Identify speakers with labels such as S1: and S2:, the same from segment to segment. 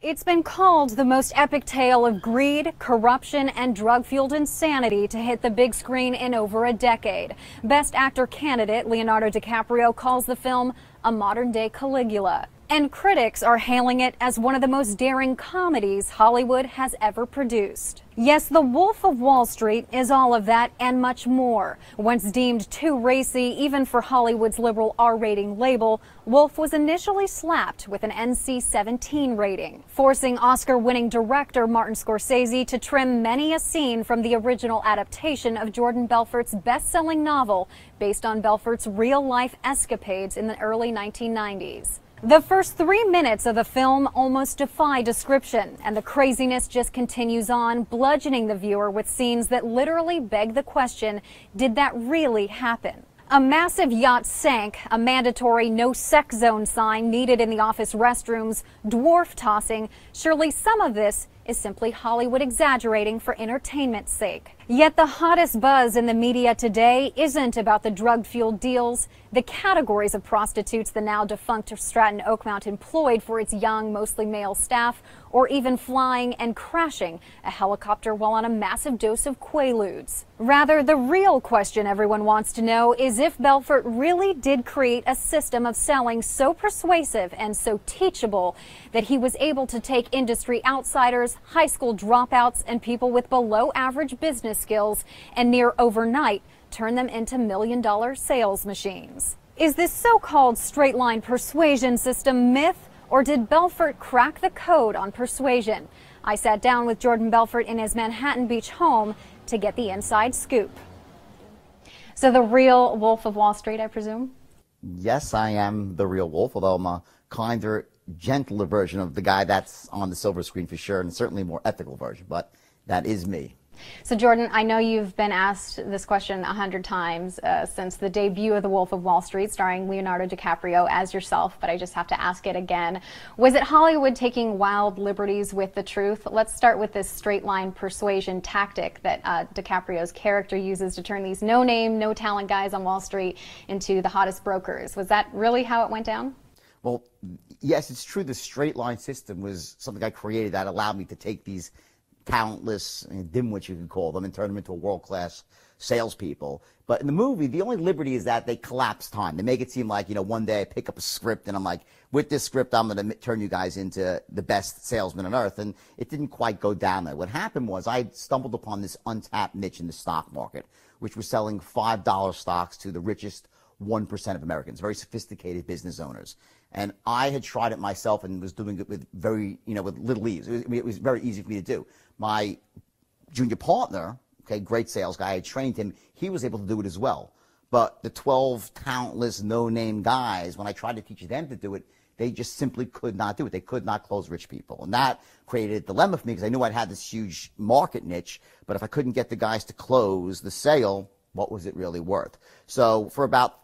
S1: It's been called the most epic tale of greed, corruption, and drug-fueled insanity to hit the big screen in over a decade. Best Actor candidate Leonardo DiCaprio calls the film a modern-day Caligula. And critics are hailing it as one of the most daring comedies Hollywood has ever produced. Yes, The Wolf of Wall Street is all of that and much more. Once deemed too racy, even for Hollywood's liberal R-rating label, Wolf was initially slapped with an NC-17 rating, forcing Oscar-winning director Martin Scorsese to trim many a scene from the original adaptation of Jordan Belfort's best-selling novel based on Belfort's real-life escapades in the early 1990s. The first 3 minutes of the film almost defy description, and the craziness just continues on, bludgeoning the viewer with scenes that literally beg the question, did that really happen? A massive yacht sank, a mandatory no sex zone sign needed in the office restrooms, dwarf tossing. Surely some of this is simply Hollywood exaggerating for entertainment's sake. Yet the hottest buzz in the media today isn't about the drug-fueled deals, the categories of prostitutes the now defunct Stratton Oakmont employed for its young, mostly male staff, or even flying and crashing a helicopter while on a massive dose of Quaaludes. Rather, the real question everyone wants to know is if Belfort really did create a system of selling so persuasive and so teachable that he was able to take industry outsiders, high school dropouts, and people with below-average business skills and near overnight turn them into million-dollar sales machines. Is this so-called straight-line persuasion system myth, or did Belfort crack the code on persuasion? I sat down with Jordan Belfort in his Manhattan Beach home to get the inside scoop. So the real Wolf of Wall Street, I presume?
S2: Yes, I am the real wolf, although I'm a kinder, gentler version of the guy that's on the silver screen for sure, and certainly a more ethical version, but that is me.
S1: So Jordan, I know you've been asked this question 100 times since the debut of The Wolf of Wall Street, starring Leonardo DiCaprio as yourself, but I just have to ask it again. Was it Hollywood taking wild liberties with the truth? Let's start with this straight-line persuasion tactic that DiCaprio's character uses to turn these no-name, no-talent guys on Wall Street into the hottest brokers. Was that really how it went down?
S2: Well, yes, it's true. The straight-line system was something I created that allowed me to take these talentless dimwits, you could call them, and turn them into a world-class salespeople. But in the movie, the only liberty is that they collapse time. They make it seem like, one day I pick up a script and I'm like, with this script, I'm going to turn you guys into the best salesman on earth. And it didn't quite go down there. What happened was I stumbled upon this untapped niche in the stock market, which was selling $5 stocks to the richest 1% of Americans, very sophisticated business owners. And I had tried it myself and was doing it with with little ease. It was very easy for me to do. My junior partner, great sales guy, I trained him. He was able to do it as well. But the 12 talentless, no-name guys, when I tried to teach them to do it, they just simply could not do it. They could not close rich people. And that created a dilemma for me because I knew I'd had this huge market niche, but if I couldn't get the guys to close the sale, what was it really worth? So for about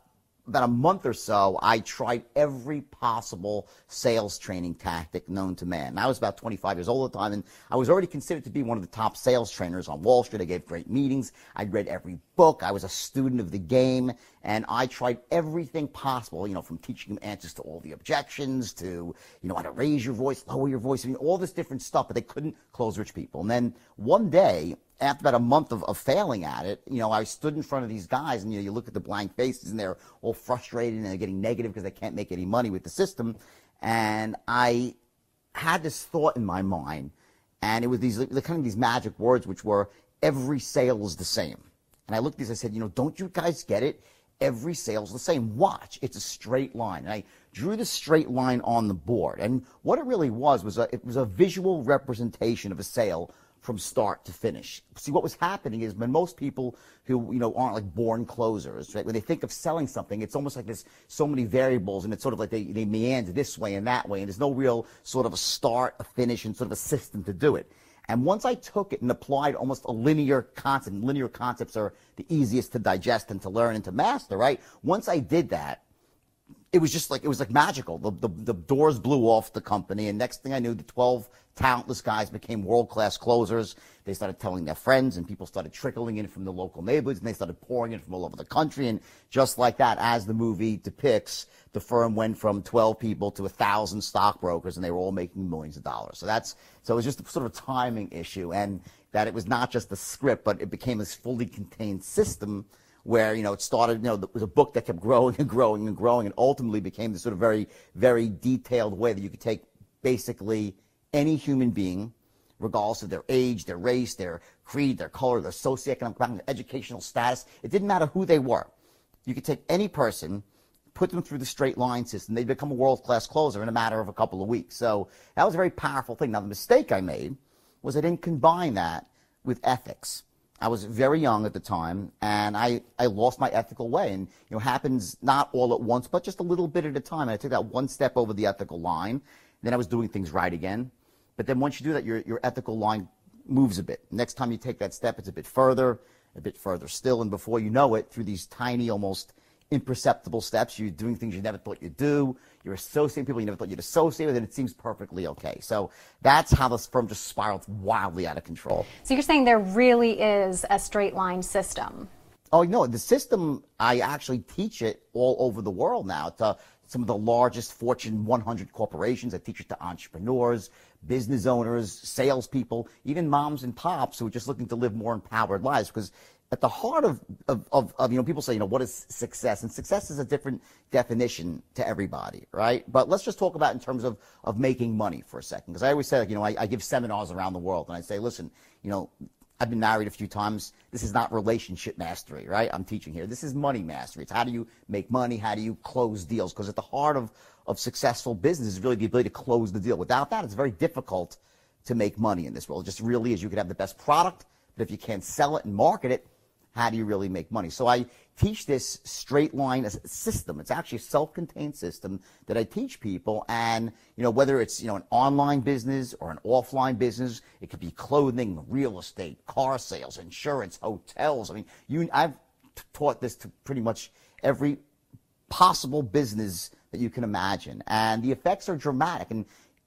S2: a month or so, I tried every possible sales training tactic known to man. And I was about 25 years old at the time, and I was already considered to be one of the top sales trainers on Wall Street. I gave great meetings. I'd read every book. I was a student of the game, and I tried everything possible, from teaching them answers to all the objections to, how to raise your voice, lower your voice, all this different stuff, but they couldn't close rich people. And then one day, after about a month of failing at it, I stood in front of these guys and, you look at the blank faces and they're all frustrated and they're getting negative because they can't make any money with the system. And I had this thought in my mind, and it was these magic words, which were, every sale is the same. And I looked at these, I said, don't you guys get it? Every sale is the same. Watch, it's a straight line. And I drew the straight line on the board. And what it really was it was a visual representation of a sale from start to finish. See, what was happening is when most people who, aren't like born closers, right? When they think of selling something, it's almost like there's so many variables and it's sort of like they meander this way and that way, and there's no real sort of a start, a finish, and sort of a system to do it. And once I took it and applied almost a linear concept, and linear concepts are the easiest to digest and to learn and to master, right? Once I did that, it was just like, it was like magical. The doors blew off the company, and next thing I knew, the 12 talentless guys became world-class closers. They started telling their friends, and people started trickling in from the local neighborhoods, and they started pouring in from all over the country. And just like that, as the movie depicts, the firm went from 12 people to 1,000 stockbrokers, and they were all making millions of dollars. So it was just sort of a timing issue, and that it was not just the script, but it became this fully contained system where, it started, it was a book that kept growing and growing and growing, and ultimately became this sort of very, very detailed way that you could take basically any human being, regardless of their age, their race, their creed, their color, their socioeconomic background, their educational status. It didn't matter who they were. You could take any person, put them through the straight line system, they'd become a world-class closer in a matter of a couple of weeks. So that was a very powerful thing. Now, the mistake I made was I didn't combine that with ethics. I was very young at the time, and I lost my ethical way. And, it happens not all at once, but just a little bit at a time. And I took that one step over the ethical line. Then I was doing things right again. But then once you do that, your ethical line moves a bit. Next time you take that step, it's a bit further still. And before you know it, through these tiny, almost imperceptible steps, you're doing things you never thought you'd do. You're associating people you never thought you'd associate with, and it seems perfectly okay. So that's how this firm just spiraled wildly out of control.
S1: So you're saying there really is a straight line system?
S2: Oh, no, the system, I actually teach it all over the world now to some of the largest Fortune 100 corporations. I teach it to entrepreneurs, business owners, salespeople, even moms and pops who are just looking to live more empowered lives. Because at the heart of people say, what is success? And success is a different definition to everybody, right? But let's just talk about in terms of making money for a second. Because I always say, I give seminars around the world, and I say, listen, I've been married a few times. This is not relationship mastery, right? I'm teaching here. This is money mastery. It's how do you make money? How do you close deals? Because at the heart of successful business is really the ability to close the deal. Without that, it's very difficult to make money in this world. It just really is. You could have the best product, but if you can't sell it and market it, how do you really make money? So I teach this straight line system. It's actually a self-contained system that I teach people. And, whether it's, an online business or an offline business, it could be clothing, real estate, car sales, insurance, hotels. I've taught this to pretty much every possible business that you can imagine. And the effects are dramatic. And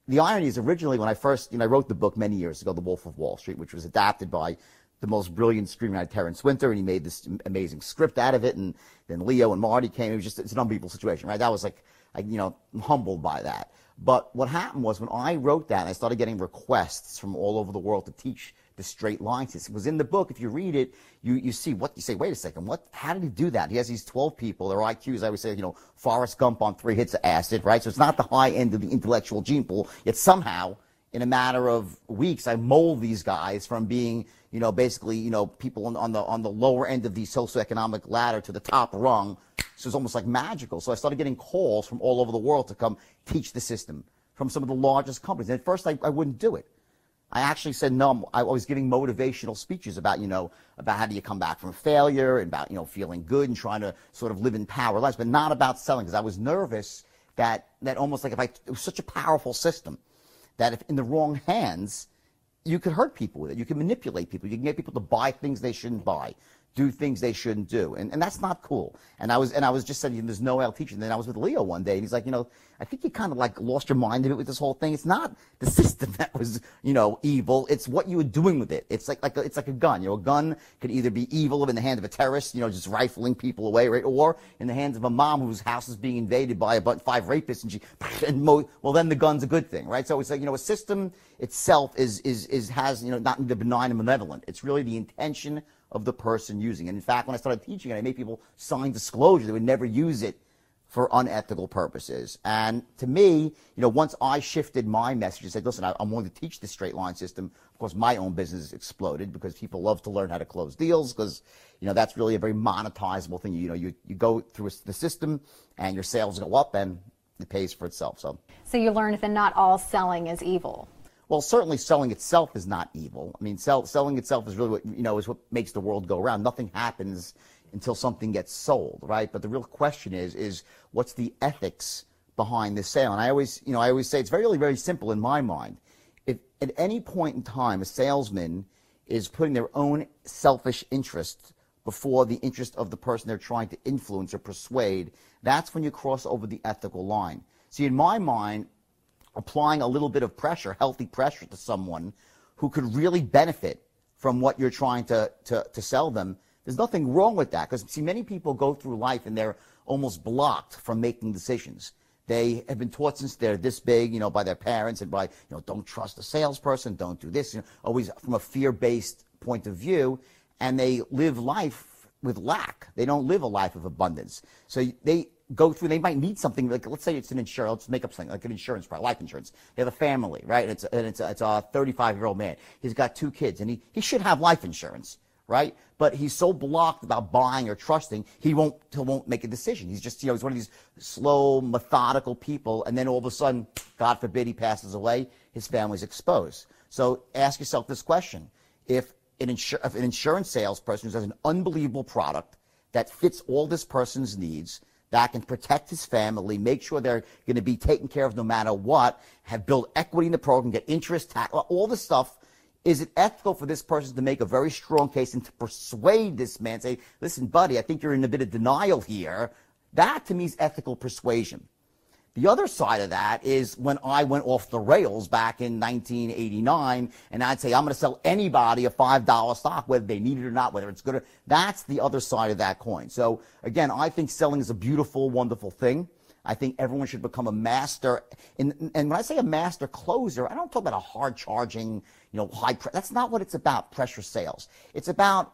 S2: the irony is, originally when I first, I wrote the book many years ago, The Wolf of Wall Street, which was adapted by the most brilliant screenwriter, Terrence Winter, and he made this amazing script out of it. And then Leo and Marty came. It's an unbelievable situation, right? That was like, I'm humbled by that. But what happened was when I wrote that, I started getting requests from all over the world to teach the straight line system. Because in the book, if you read it, you see what you say, wait a second, how did he do that? He has these 12 people, their IQs, I would say, Forrest Gump on 3 hits of acid, right? So it's not the high end of the intellectual gene pool, yet somehow, in a matter of weeks, I mold these guys from being, basically, people on the lower end of the socioeconomic ladder to the top rung. So it's almost like magical. So I started getting calls from all over the world to come teach the system from some of the largest companies. And at first, I wouldn't do it. I actually said no. I was giving motivational speeches about, about how do you come back from failure and about, feeling good and trying to sort of live in power lives, but not about selling, because I was nervous that almost like it was such a powerful system that if in the wrong hands, you could hurt people with it. You can manipulate people. You can get people to buy things they shouldn't buy, do things they shouldn't do. And that's not cool. And I was just saying, there's no way I'll teach it. And then I was with Leo one day, and he's like, I think you kind of like lost your mind a bit with this whole thing. It's not the system that was, evil. It's what you were doing with it. It's like a gun. A gun could either be evil in the hands of a terrorist, just rifling people away, right? Or in the hands of a mom whose house is being invaded by about 5 rapists, well, then the gun's a good thing, right? So it's like, a system itself has, not the benign and malevolent. It's really the intention of the person using it. In fact, when I started teaching it, I made people sign disclosure they would never use it for unethical purposes. And to me, once I shifted my message and said, listen, I'm willing to teach this straight line system, of course, my own business exploded because people love to learn how to close deals because, that's really a very monetizable thing. You go through the system and your sales go up and it pays for itself. So
S1: you learned that not all selling is evil.
S2: Well, certainly selling itself is not evil. Selling itself is really what, is what makes the world go around. Nothing happens until something gets sold, right? But the real question is what's the ethics behind this sale? And I always say it's very, very simple in my mind. If at any point in time a salesman is putting their own selfish interests before the interest of the person they're trying to influence or persuade, that's when you cross over the ethical line. See, in my mind, applying a little bit of pressure, healthy pressure to someone who could really benefit from what you're trying to sell them, there's nothing wrong with that. Because, see, many people go through life and they're almost blocked from making decisions. They have been taught since they're this big, by their parents and by, don't trust a salesperson, don't do this, always from a fear-based point of view, and they live life with lack. They don't live a life of abundance. So they go through, they might need something, like, let's say it's an insurance, let's make up something, like an insurance product, life insurance. They have a family, right? And it's a 35-year-old man. He's got 2 kids, and he should have life insurance, right? But he's so blocked about buying or trusting, he won't make a decision. He's just, he's one of these slow, methodical people, and then all of a sudden, God forbid, he passes away, his family's exposed. So ask yourself this question. If an insurance salesperson who has an unbelievable product that fits all this person's needs, that can protect his family, make sure they're going to be taken care of no matter what, have built equity in the program, get interest, tax, all this stuff, is it ethical for this person to make a very strong case and to persuade this man, say, listen, buddy, I think you're in a bit of denial here? That, to me, is ethical persuasion. The other side of that is when I went off the rails back in 1989, and I'd say, I'm going to sell anybody a $5 stock, whether they need it or not, whether it's good or... That's the other side of that coin. So, again, I think selling is a beautiful, wonderful thing. I think everyone should become a master. And when I say a master closer, I don't talk about a hard-charging, that's not what it's about, pressure sales. It's about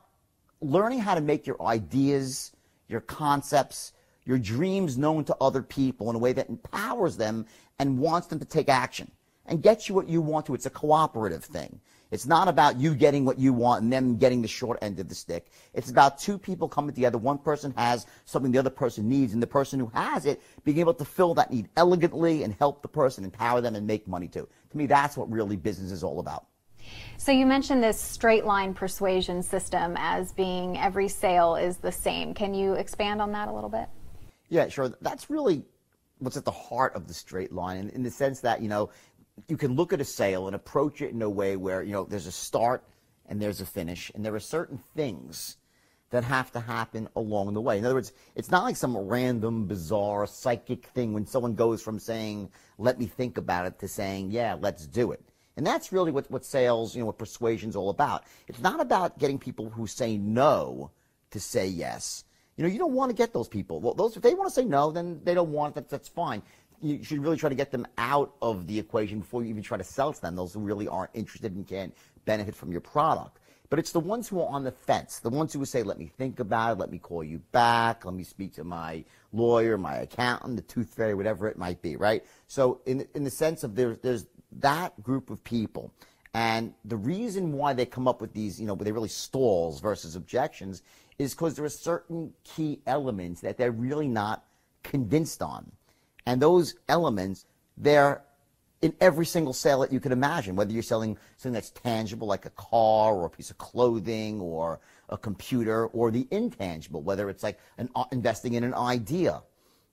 S2: learning how to make your ideas, your concepts, your dreams known to other people in a way that empowers them and wants them to take action and get you what you want to. It's a cooperative thing. It's not about you getting what you want and them getting the short end of the stick. It's about 2 people coming together. One person has something the other person needs, and the person who has it being able to fill that need elegantly and help the person, empower them, and make money too. To me, that's what really business is all about.
S1: So you mentioned this straight line persuasion system as being every sale is the same. Can you expand on that a little bit?
S2: Yeah, sure. That's really what's at the heart of the straight line, in the sense that, you can look at a sale and approach it in a way where, there's a start and there's a finish, and there are certain things that have to happen along the way. In other words, it's not like some random, bizarre, psychic thing when someone goes from saying, let me think about it, to saying, yeah, let's do it. And that's really what sales, what persuasion's all about. It's not about getting people who say no to say yes. You don't want to get those people. Well, if they want to say no, then they don't want it. That's fine. You should really try to get them out of the equation before you even try to sell to them, those who really aren't interested and can't benefit from your product. But it's the ones who are on the fence, the ones who would say, let me think about it, let me call you back, let me speak to my lawyer, my accountant, the tooth fairy, whatever it might be, right? So in the sense of there's that group of people. And the reason why they come up with these, they really stalls versus objections is because there are certain key elements that they're really not convinced on. And those elements, they're in every single sale that you can imagine, whether you're selling something that's tangible like a car or a piece of clothing or a computer, or the intangible, whether it's like investing in an idea,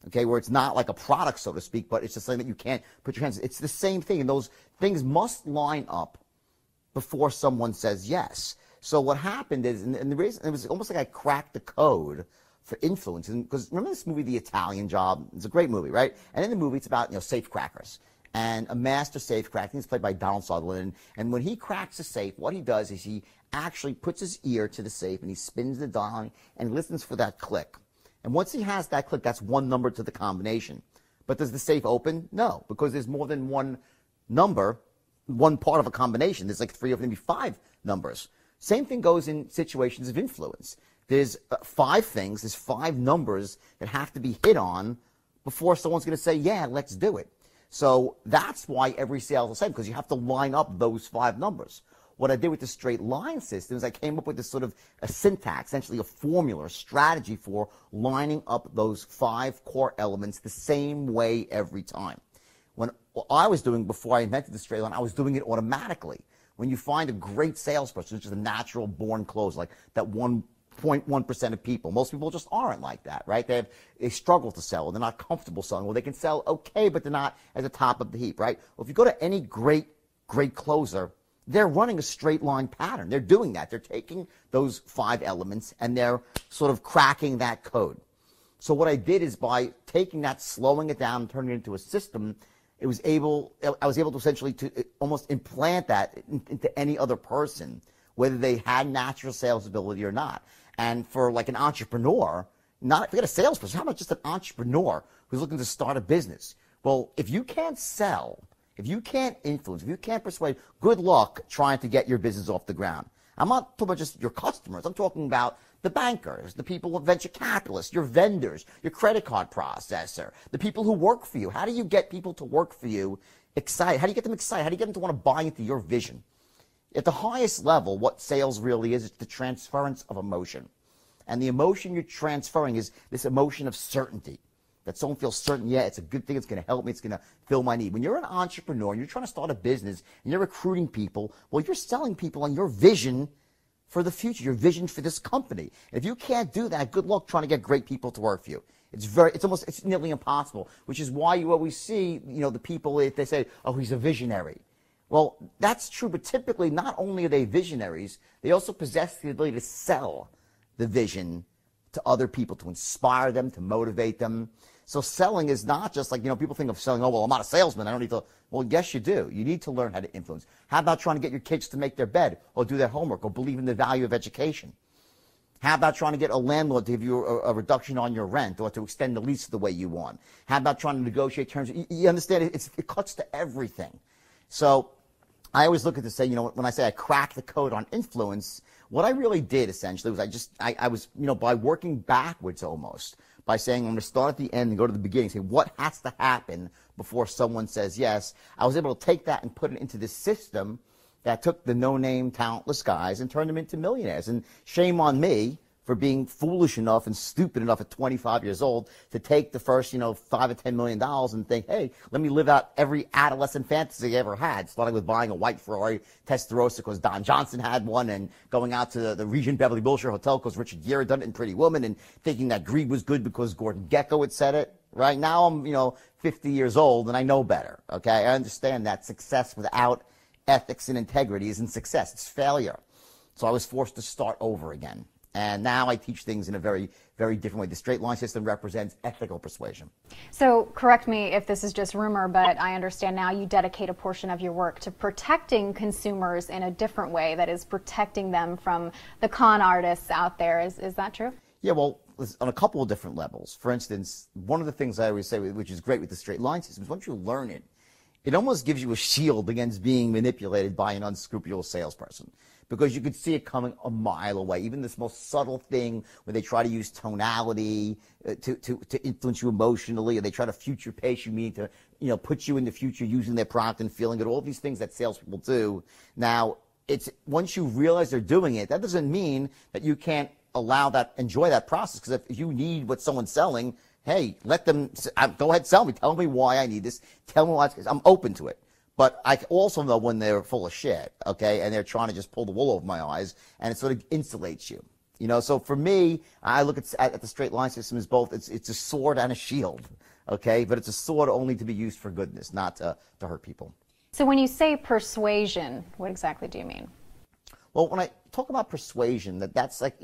S2: okay, where it's not like a product, so to speak, but it's just something that you can't put your hands in. It's the same thing, and those things must line up before someone says yes. So what happened is, and the reason, it was almost like I cracked the code for influence, because remember this movie, The Italian Job? It's a great movie, right? And in the movie, it's about safe crackers. And a master safe cracker, he's played by Donald Sutherland, and when he cracks a safe, what he does is he actually puts his ear to the safe and he spins the dial and listens for that click. And once he has that click, that's one number to the combination. But does the safe open? No, because there's more than one number, one part of a combination. There's like 3 or maybe 5 numbers. Same thing goes in situations of influence. There's 5 things, there's 5 numbers that have to be hit on before someone's going to say, yeah, let's do it. So that's why every sale is the same, because you have to line up those 5 numbers. What I did with the straight line system is I came up with this sort of a syntax, essentially a formula, a strategy for lining up those 5 core elements the same way every time. What I was doing before I invented the straight line, I was doing it automatically. When you find a great salesperson, which is a natural born closer, like that 1.1% of people. Most people just aren't like that, right? They struggle to sell. They're not comfortable selling. Well, they can sell okay, but they're not at the top of the heap, right? Well, if you go to any great closer, they're running a straight line pattern. They're doing that. They're taking those 5 elements and they're sort of cracking that code. So what I did is by taking that, slowing it down, and turning it into a system, I was able to essentially to almost implant that into any other person, whether they had natural sales ability or not. And for like an entrepreneur, forget a salesperson, how about just an entrepreneur who's looking to start a business? Well, if you can't sell, if you can't influence, if you can't persuade, good luck trying to get your business off the ground. I'm not talking about just your customers. I'm talking about the bankers, the people with venture capitalists, your vendors, your credit card processor, the people who work for you. How do you get people to work for you excited? How do you get them excited? How do you get them to want to buy into your vision? At the highest level, what sales really is, it's the transference of emotion. And the emotion you're transferring is this emotion of certainty. That someone feels certain, yeah, it's a good thing, it's going to help me, it's going to fill my need. When you're an entrepreneur and you're trying to start a business and you're recruiting people, well, you're selling people on your vision for the future, your vision for this company. And if you can't do that, good luck trying to get great people to work for you. It's nearly impossible, which is why you always see, the people, if they say, oh, he's a visionary. Well, that's true, but typically not only are they visionaries, they also possess the ability to sell the vision to other people, to inspire them, to motivate them. So selling is not just like, people think of selling, oh, well, I'm not a salesman, I don't need to. Well, yes, you do. You need to learn how to influence. How about trying to get your kids to make their bed or do their homework or believe in the value of education? How about trying to get a landlord to give you a reduction on your rent or to extend the lease the way you want? How about trying to negotiate terms? You understand, it cuts to everything. So I always look at this, when I say I cracked the code on influence, what I really did essentially was I was, by working backwards almost, by saying I'm going to start at the end and go to the beginning, say what has to happen before someone says yes. I was able to take that and put it into this system that took the no-name, talentless guys and turned them into millionaires. And shame on me for being foolish enough and stupid enough at 25 years old to take the first, $5 or $10 million and think, hey, let me live out every adolescent fantasy I ever had, starting with buying a white Ferrari Testarossa because Don Johnson had one, and going out to the Regent Beverly Wilshire Hotel because Richard Gere had done it in Pretty Woman, and thinking that greed was good because Gordon Gekko had said it. Right now I'm, 50 years old and I know better. Okay, I understand that success without ethics and integrity isn't success; it's failure. So I was forced to start over again. And now I teach things in a very, very different way. The straight line system represents ethical persuasion.
S1: So correct me if this is just rumor, but I understand now you dedicate a portion of your work to protecting consumers in a different way, that is protecting them from the con artists out there. Is that true?
S2: Yeah, well, on a couple of different levels. For instance, one of the things I always say, which is great with the straight line system, is once you learn it, it almost gives you a shield against being manipulated by an unscrupulous salesperson, because you could see it coming a mile away. Even this most subtle thing where they try to use tonality to influence you emotionally, or they try to future pace you, meaning to put you in the future using their product and feeling it. All these things that salespeople do. Now, it's once you realize they're doing it, that doesn't mean that you can't enjoy that process. Because if you need what someone's selling, hey, let them go ahead, sell me. Tell me why I need this. Tell me why I'm open to it. But I also know when they're full of shit, okay, and they're trying to just pull the wool over my eyes, and it sort of insulates you. So for me, I look at the straight line system as both. It's a sword and a shield, okay, but it's a sword only to be used for goodness, not to hurt people.
S1: So when you say persuasion, what exactly do you mean?
S2: Well, when I talk about persuasion, that's like,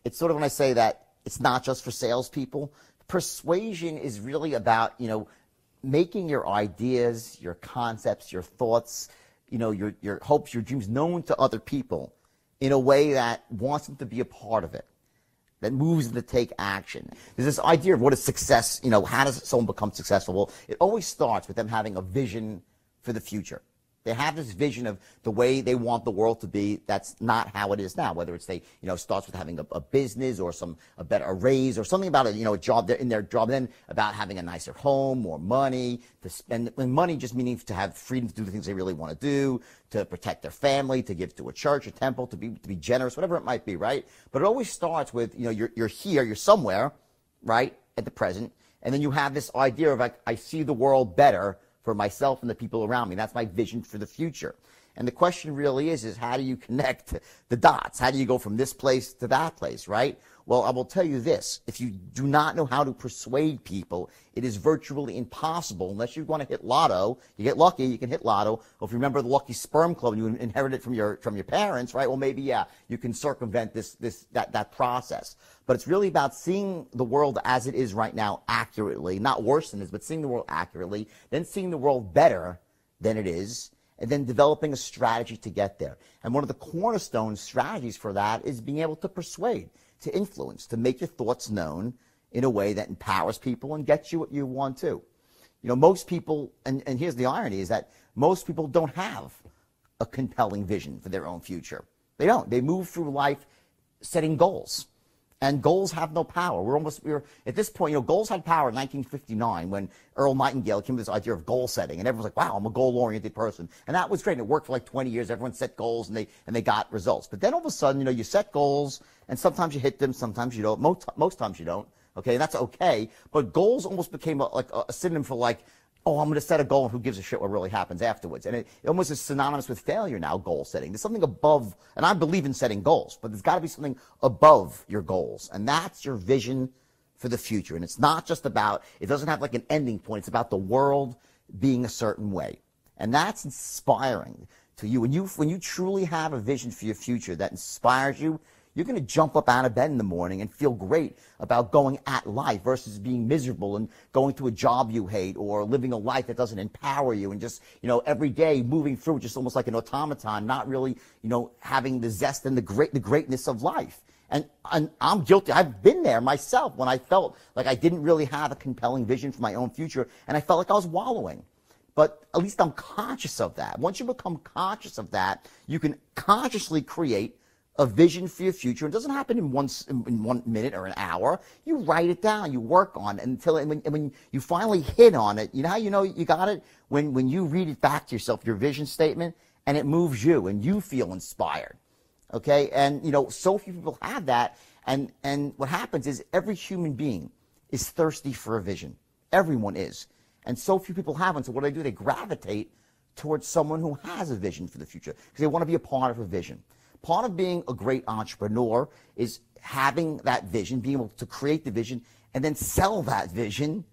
S2: it's sort of when I say that it's not just for salespeople. Persuasion is really about, making your ideas, your concepts, your thoughts, your hopes, your dreams known to other people in a way that wants them to be a part of it, that moves them to take action. There's this idea of what is success, how does someone become successful? Well, it always starts with them having a vision for the future. They have this vision of the way they want the world to be. That's not how it is now. Whether it's starts with having a business or a raise or something about a job in their job, then about having a nicer home, more money to spend. And money just meaning to have freedom to do the things they really want to do, to protect their family, to give to a church, a temple, to be generous, whatever it might be, right? But it always starts with you're here, you're somewhere, right, at the present, and then you have this idea of like I see the world better for myself and the people around me. That's my vision for the future. And the question really is how do you connect the dots? How do you go from this place to that place, right? Well, I will tell you this. If you do not know how to persuade people, it is virtually impossible unless you want to hit lotto. You get lucky, you can hit lotto. Or if you remember the Lucky Sperm Club and you inherit it from your parents, right? Well, maybe, yeah, you can circumvent that process. But it's really about seeing the world as it is right now accurately, not worse than it is, but seeing the world accurately, then seeing the world better than it is, and then developing a strategy to get there. And one of the cornerstone strategies for that is being able to persuade, to influence, to make your thoughts known in a way that empowers people and gets you what you want to. You know, most people, and here's the irony, is that most people don't have a compelling vision for their own future. They don't. They move through life setting goals. And goals have no power. We're at this point, you know, goals had power in 1959 when Earl Nightingale came with this idea of goal setting, and everyone's like, wow, I'm a goal-oriented person. And that was great. And it worked for like 20 years. Everyone set goals and they got results. But then all of a sudden, you know, you set goals and sometimes you hit them, sometimes you don't. Most times you don't. Okay, and that's okay. But goals almost became like a synonym for like, oh, I'm going to set a goal and who gives a shit what really happens afterwards. And it almost is synonymous with failure now, goal setting. There's something above, and I believe in setting goals, but there's got to be something above your goals. And that's your vision for the future. And it's not just about, it doesn't have like an ending point. It's about the world being a certain way. And that's inspiring to you. When you truly have a vision for your future that inspires you, you're going to jump up out of bed in the morning and feel great about going at life versus being miserable and going to a job you hate or living a life that doesn't empower you and just, you know, every day moving through just almost like an automaton, not really, you know, having the zest and the greatness of life. And I'm guilty. I've been there myself when I felt like I didn't really have a compelling vision for my own future and I felt like I was wallowing. But at least I'm conscious of that. Once you become conscious of that, you can consciously create a vision for your future. It doesn't happen in 1 minute or an hour. You write it down, you work on it until when you finally hit on it, you know how you know you got it? When you read it back to yourself, your vision statement, and it moves you and you feel inspired. Okay? And you know, so few people have that, and what happens is every human being is thirsty for a vision. Everyone is. And so few people have one. So what do? They gravitate towards someone who has a vision for the future because they want to be a part of a vision. Part of being a great entrepreneur is having that vision, being able to create the vision, and then sell that vision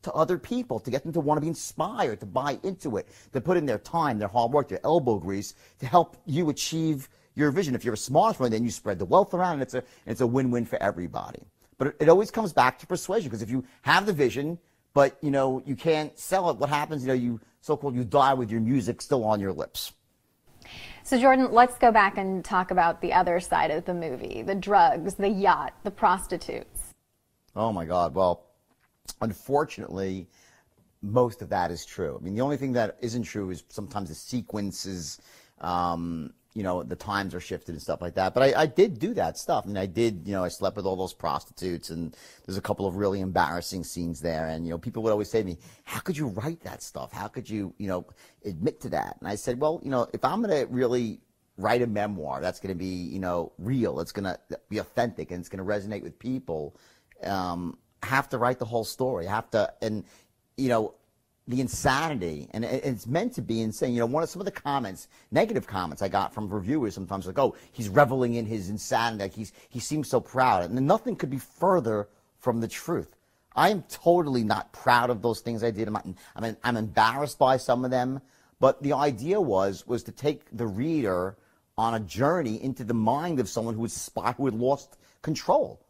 S2: to other people, to get them to want to be inspired, to buy into it, to put in their time, their hard work, their elbow grease, to help you achieve your vision. If you're a smart one, then you spread the wealth around, and it's a win-win for everybody. But it always comes back to persuasion, because if you have the vision, but you know you can't sell it, what happens? You know, you so-called you die with your music still on your lips.
S1: So Jordan, let's go back and talk about the other side of the movie, the drugs, the yacht, the prostitutes. Oh my God.
S2: Well, unfortunately, most of that is true. I mean, the only thing that isn't true is sometimes the sequences, you know, the times are shifted and stuff like that. But I did do that stuff. I mean, I slept with all those prostitutes, and there's a couple of really embarrassing scenes there. And, you know, people would always say to me, how could you write that stuff? How could you, you know, admit to that? And I said, well, you know, if I'm going to really write a memoir that's going to be, you know, real, it's going to be authentic, and it's going to resonate with people, I have to write the whole story. I have to, and, you know, the insanity, and it's meant to be insane. You know, some of the comments, negative comments I got from reviewers sometimes, like, oh, he's reveling in his insanity, like he seems so proud. And nothing could be further from the truth. I am totally not proud of those things I did. I'm embarrassed by some of them, but the idea was to take the reader on a journey into the mind of someone who had lost control.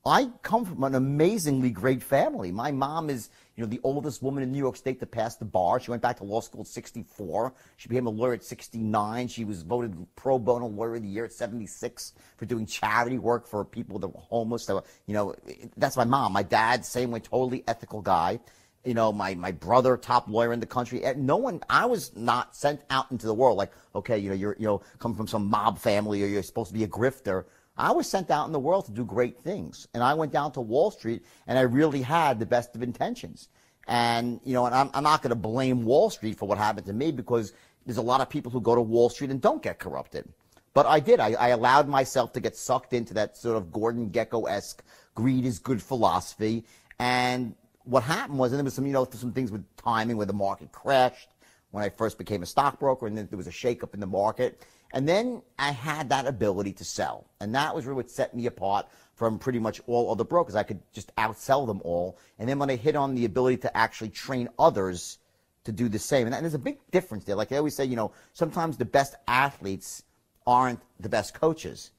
S2: I come from an amazingly great family. My mom is, you know, the oldest woman in New York State to pass the bar. She went back to law school at 64. She became a lawyer at 69. She was voted pro bono lawyer of the year at 76 for doing charity work for people that were homeless. So, you know, that's my mom. My dad, same way, totally ethical guy. You know, my brother, top lawyer in the country. I was not sent out into the world like, okay, you're come from some mob family, or you're supposed to be a grifter. I was sent out in the world to do great things. And I went down to Wall Street, and I really had the best of intentions. And, you know, and I'm not going to blame Wall Street for what happened to me, because there's a lot of people who go to Wall Street and don't get corrupted. But I did. I allowed myself to get sucked into that sort of Gordon Gekko-esque greed is good philosophy. And what happened was, and there was some, you know, some things with timing where the market crashed, when I first became a stockbroker, and then there was a shakeup in the market. And then I had that ability to sell. And that was really what set me apart from pretty much all other brokers. I could just outsell them all. And then when I hit on the ability to actually train others to do the same, and there's a big difference there. Like I always say, you know, sometimes the best athletes aren't the best coaches.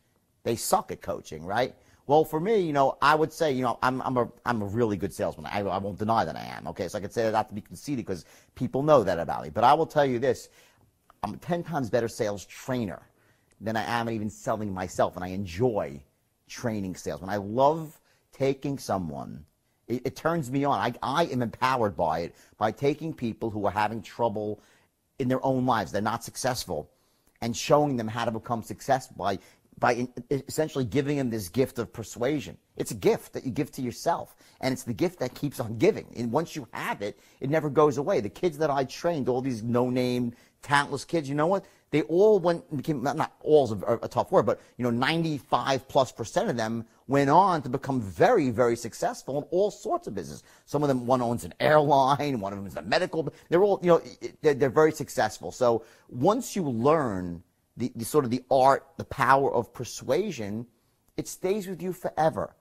S2: They suck at coaching, right? Well, for me, you know, I would say, you know, I'm a really good salesman. I won't deny that I am. Okay, so I could say that not to be conceited because people know that about me. But I will tell you this: I'm a 10 times better sales trainer than I am at even selling myself, and I enjoy training salesmen. I love taking someone. It turns me on. I am empowered by it, by taking people who are having trouble in their own lives. They're not successful, and showing them how to become successful by essentially giving them this gift of persuasion. It's a gift that you give to yourself, and it's the gift that keeps on giving. And once you have it, it never goes away. The kids that I trained, all these no-name, talentless kids, you know what? They all became, not all is a tough word, but, you know, 95+% of them went on to become very, very successful in all sorts of business. Some of them, one owns an airline, one of them is a medical. They're all, you know, they're very successful. So once you learn the sort of the art, the power of persuasion, it stays with you forever.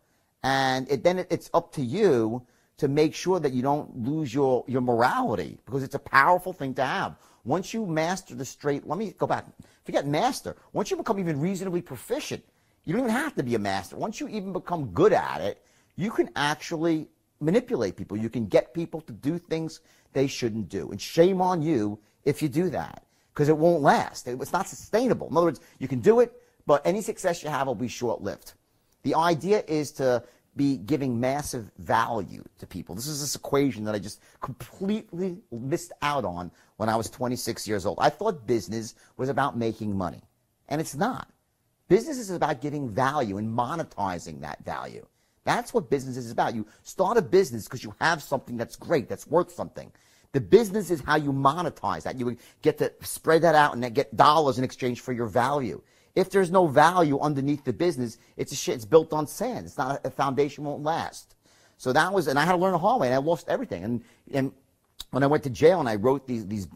S2: And then it's up to you to make sure that you don't lose your morality, because it's a powerful thing to have. Once you master the straight, let me go back, forget master. Once you become even reasonably proficient, you don't even have to be a master. Once you even become good at it, you can actually manipulate people. You can get people to do things they shouldn't do. And shame on you if you do that, because it won't last. It's not sustainable. In other words, you can do it, but any success you have will be short-lived. The idea is to be giving massive value to people. This is this equation that I just completely missed out on when I was 26 years old. I thought business was about making money, and it's not. Business is about giving value and monetizing that value. That's what business is about. You start a business because you have something that's great, that's worth something. The business is how you monetize that. You get to spread that out and then get dollars in exchange for your value. If there's no value underneath the business, it's built on sand. It's not a foundation, won't last. So that was, and I had to learn the hard way, and I lost everything. And when I went to jail and I wrote these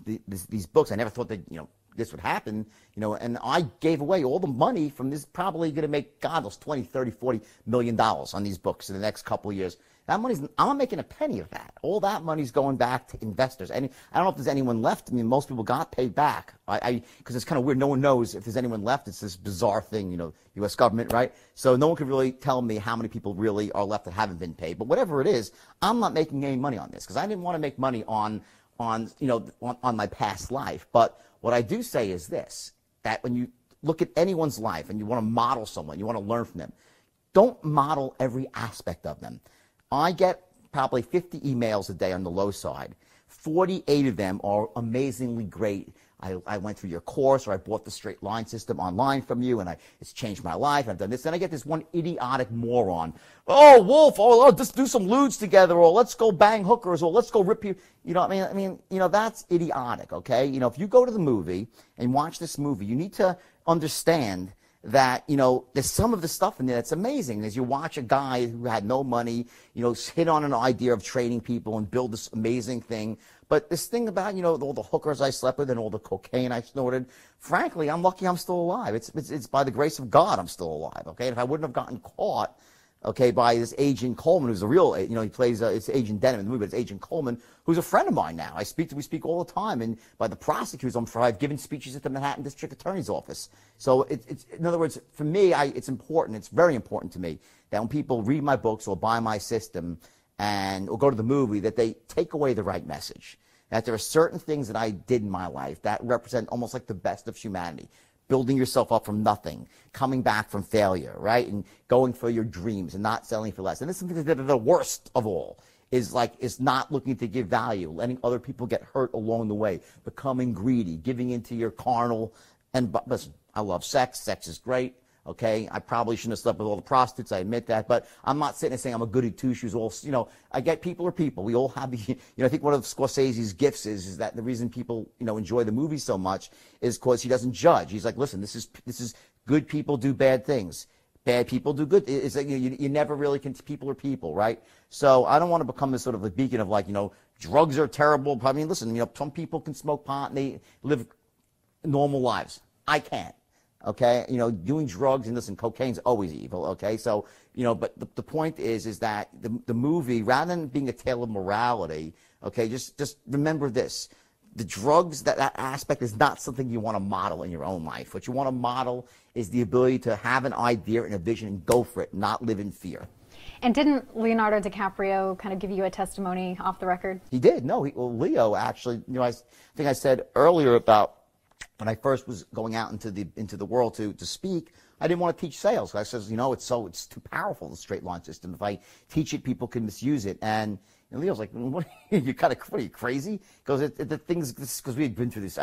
S2: books, I never thought that, you know, this would happen, you know, and I gave away all the money from this, probably going to make, God knows, $20, $30, $40 million on ththese books in the next couple of years. That money's, I'm not making a penny of that. All that money's going back to investors. I don't know if there's anyone left. I mean, most people got paid back. Because it's kind of weird. No one knows if there's anyone left. It's this bizarre thing, you know, U.S. government, right? So no one can really tell me how many people really are left that haven't been paid. But whatever it is, I'm not making any money on this because I didn't want to make money on my past life. But what I do say is this, that when you look at anyone's life and you want to model someone, you want to learn from them, don't model every aspect of them. I get probably 50 emails a day on the low side. 48 of them are amazingly great. I went through your course, or I bought the straight line system online from you, and it's changed my life. I've done this. Then I get this one idiotic moron. Oh, Wolf, let's just do some lewds together, or let's go bang hookers, or let's go rip you. You know, I mean, you know, that's idiotic, okay? You know, if you go to the movie and watch this movie, you need to understand that, you know, there's some of the stuff in there that's amazing. As you watch a guy who had no money, you know, hit on an idea of trading people and build this amazing thing. But this thing about, you know, all the hookers I slept with and all the cocaine I snorted, frankly, I'm lucky I'm still alive. It's by the grace of God I'm still alive, okay? And if I wouldn't have gotten caught, okay, by this Agent Coleman, who's a real, you know, he plays, it's Agent Denham in the movie, but it's Agent Coleman, who's a friend of mine now. We speak all the time, and by the prosecutors, I've given speeches at the Manhattan District Attorney's Office. So it's in other words, for me, it's important, it's very important to me that when people read my books or buy my system or go to the movie, that they take away the right message. That there are certain things that I did in my life that represent almost like the best of humanity. Building yourself up from nothing, coming back from failure, right? And going for your dreams and not selling for less. And this is something that the worst of all is not looking to give value, letting other people get hurt along the way, becoming greedy, giving into your carnal. And listen, I love sex. Sex is great. Okay, I probably shouldn't have slept with all the prostitutes. I admit that, but I'm not sitting and saying I'm a goody two shoes. All, you know, I get people are people. We all have the, you know, I think one of Scorsese's gifts is that the reason people, you know, enjoy the movie so much is because he doesn't judge. He's like, listen, this is good people do bad things. Bad people do good. It's like you never really can. People are people, right? So I don't want to become this sort of a beacon of, like, you know, drugs are terrible. I mean, listen, some people can smoke pot and they live normal lives. I can't. Okay, doing drugs, and listen, cocaine's always evil. Okay, so but the point is that the movie, rather than being a tale of morality, okay, just remember this: the drugs, that aspect is not something you want to model in your own life. What you want to model is the ability to have an idea and a vision and go for it, not live in fear.
S1: And didn't Leonardo DiCaprio kind of give you a testimony off the record?
S2: He did. No, Leo actually. I think I said earlier about when I first was going out into the world to speak, I didn't want to teach sales. I says, it's too powerful, the straight line system. If I teach it, people can misuse it. And Leo's like, what are you crazy? Because the things, because we had been through this.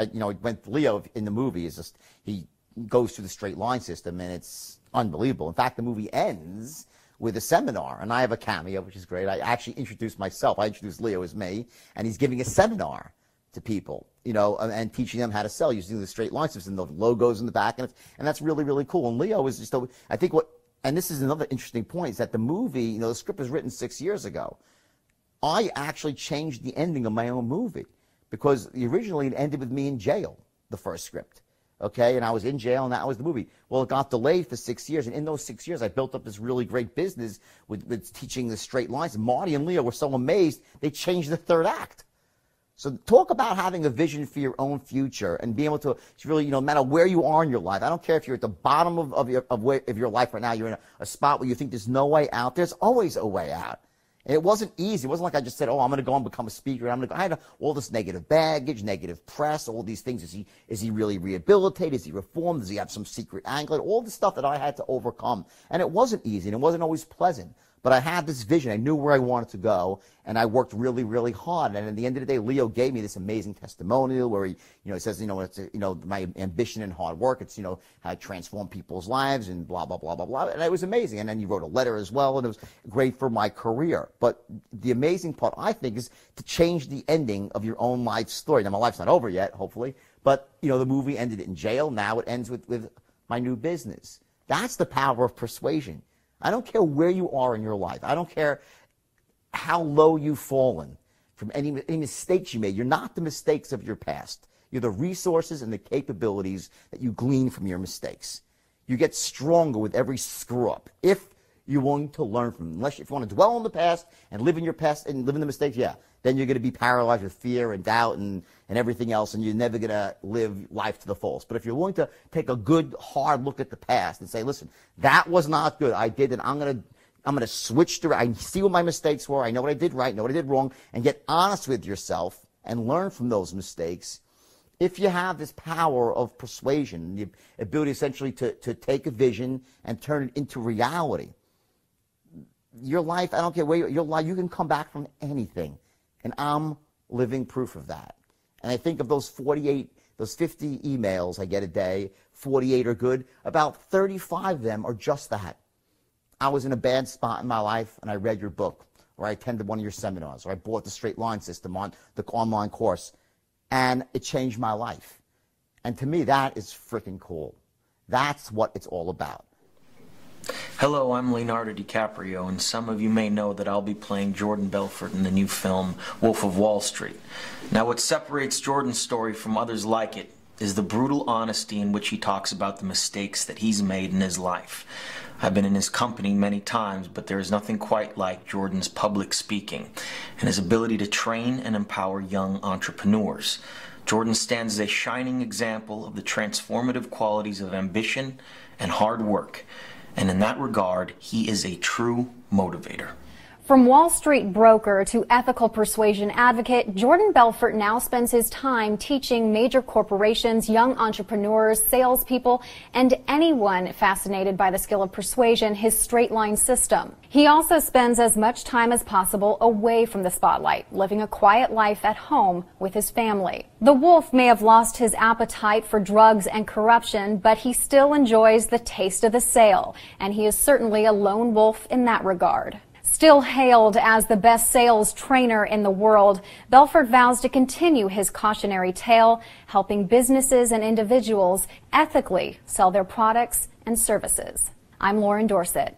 S2: Leo in the movie is just, he goes through the straight line system, and it's unbelievable. In fact, the movie ends with a seminar, and I have a cameo, which is great. I actually introduced myself. I introduced Leo as me, and he's giving a seminar to people, and teaching them how to sell using the straight line system, the logos in the back, and that's really, really cool. And Leo is just, I think and this is another interesting point, is that the movie, the script was written 6 years ago. I actually changed the ending of my own movie, because originally it ended with me in jail, the first script. Okay, and I was in jail, and that was the movie. Well, it got delayed for 6 years, and in those 6 years, I built up this really great business with teaching the straight lines. And Marty and Leo were so amazed, they changed the third act. So talk about having a vision for your own future and being able to really, no matter where you are in your life. I don't care if you're at the bottom of your life right now. You're in a spot where you think there's no way out. There's always a way out. And it wasn't easy. It wasn't like I just said, I'm going to go and become a speaker. I had all this negative baggage, negative press, all these things. Is he really rehabilitated? Is he reformed? Does he have some secret angle? All the stuff that I had to overcome. And it wasn't easy, and it wasn't always pleasant. But I had this vision. I knew where I wanted to go, and I worked really, really hard. And at the end of the day, Leo gave me this amazing testimonial where he, says, it's, my ambition and hard work. It's, how I transform people's lives and blah, blah, blah, blah, blah. And it was amazing. And then he wrote a letter as well, and it was great for my career. But the amazing part, I think, is to change the ending of your own life story. Now, my life's not over yet, hopefully. But, the movie ended in jail. Now it ends with my new business. That's the power of persuasion. I don't care where you are in your life. I don't care how low you've fallen from any mistakes you made. You're not the mistakes of your past. You're the resources and the capabilities that you glean from your mistakes. You get stronger with every screw up if you're willing to learn from them. If you want to dwell on the past and live in your past and live in the mistakes, then you're going to be paralyzed with fear and doubt and everything else, and you're never going to live life to the fullest. But if you're willing to take a good, hard look at the past and say, listen, that was not good. I did, and I'm going to switch I see what my mistakes were. I know what I did right, know what I did wrong, and get honest with yourself and learn from those mistakes. If you have this power of persuasion, the ability essentially to take a vision and turn it into reality, your life, I don't care where your life, you can come back from anything. And I'm living proof of that. And I think of those 50 emails I get a day, 48 are good. About 35 of them are just that. I was in a bad spot in my life, and I read your book, or I attended one of your seminars, or I bought the straight line system on the online course, and it changed my life. And to me, that is freaking cool. That's what it's all about.
S3: Hello, I'm Leonardo DiCaprio, and some of you may know that I'll be playing Jordan Belfort in the new film Wolf of Wall Street. Now, what separates Jordan's story from others like it is the brutal honesty in which he talks about the mistakes that he's made in his life. I've been in his company many times, but there is nothing quite like Jordan's public speaking and his ability to train and empower young entrepreneurs. Jordan stands as a shining example of the transformative qualities of ambition and hard work. And in that regard, he is a true motivator.
S1: From Wall Street broker to ethical persuasion advocate, Jordan Belfort now spends his time teaching major corporations, young entrepreneurs, salespeople, and anyone fascinated by the skill of persuasion his straight line system. He also spends as much time as possible away from the spotlight, living a quiet life at home with his family. The wolf may have lost his appetite for drugs and corruption, but he still enjoys the taste of the sale, and he is certainly a lone wolf in that regard. Still hailed as the best sales trainer in the world, Belfort vows to continue his cautionary tale, helping businesses and individuals ethically sell their products and services. I'm Lauren Dorsett.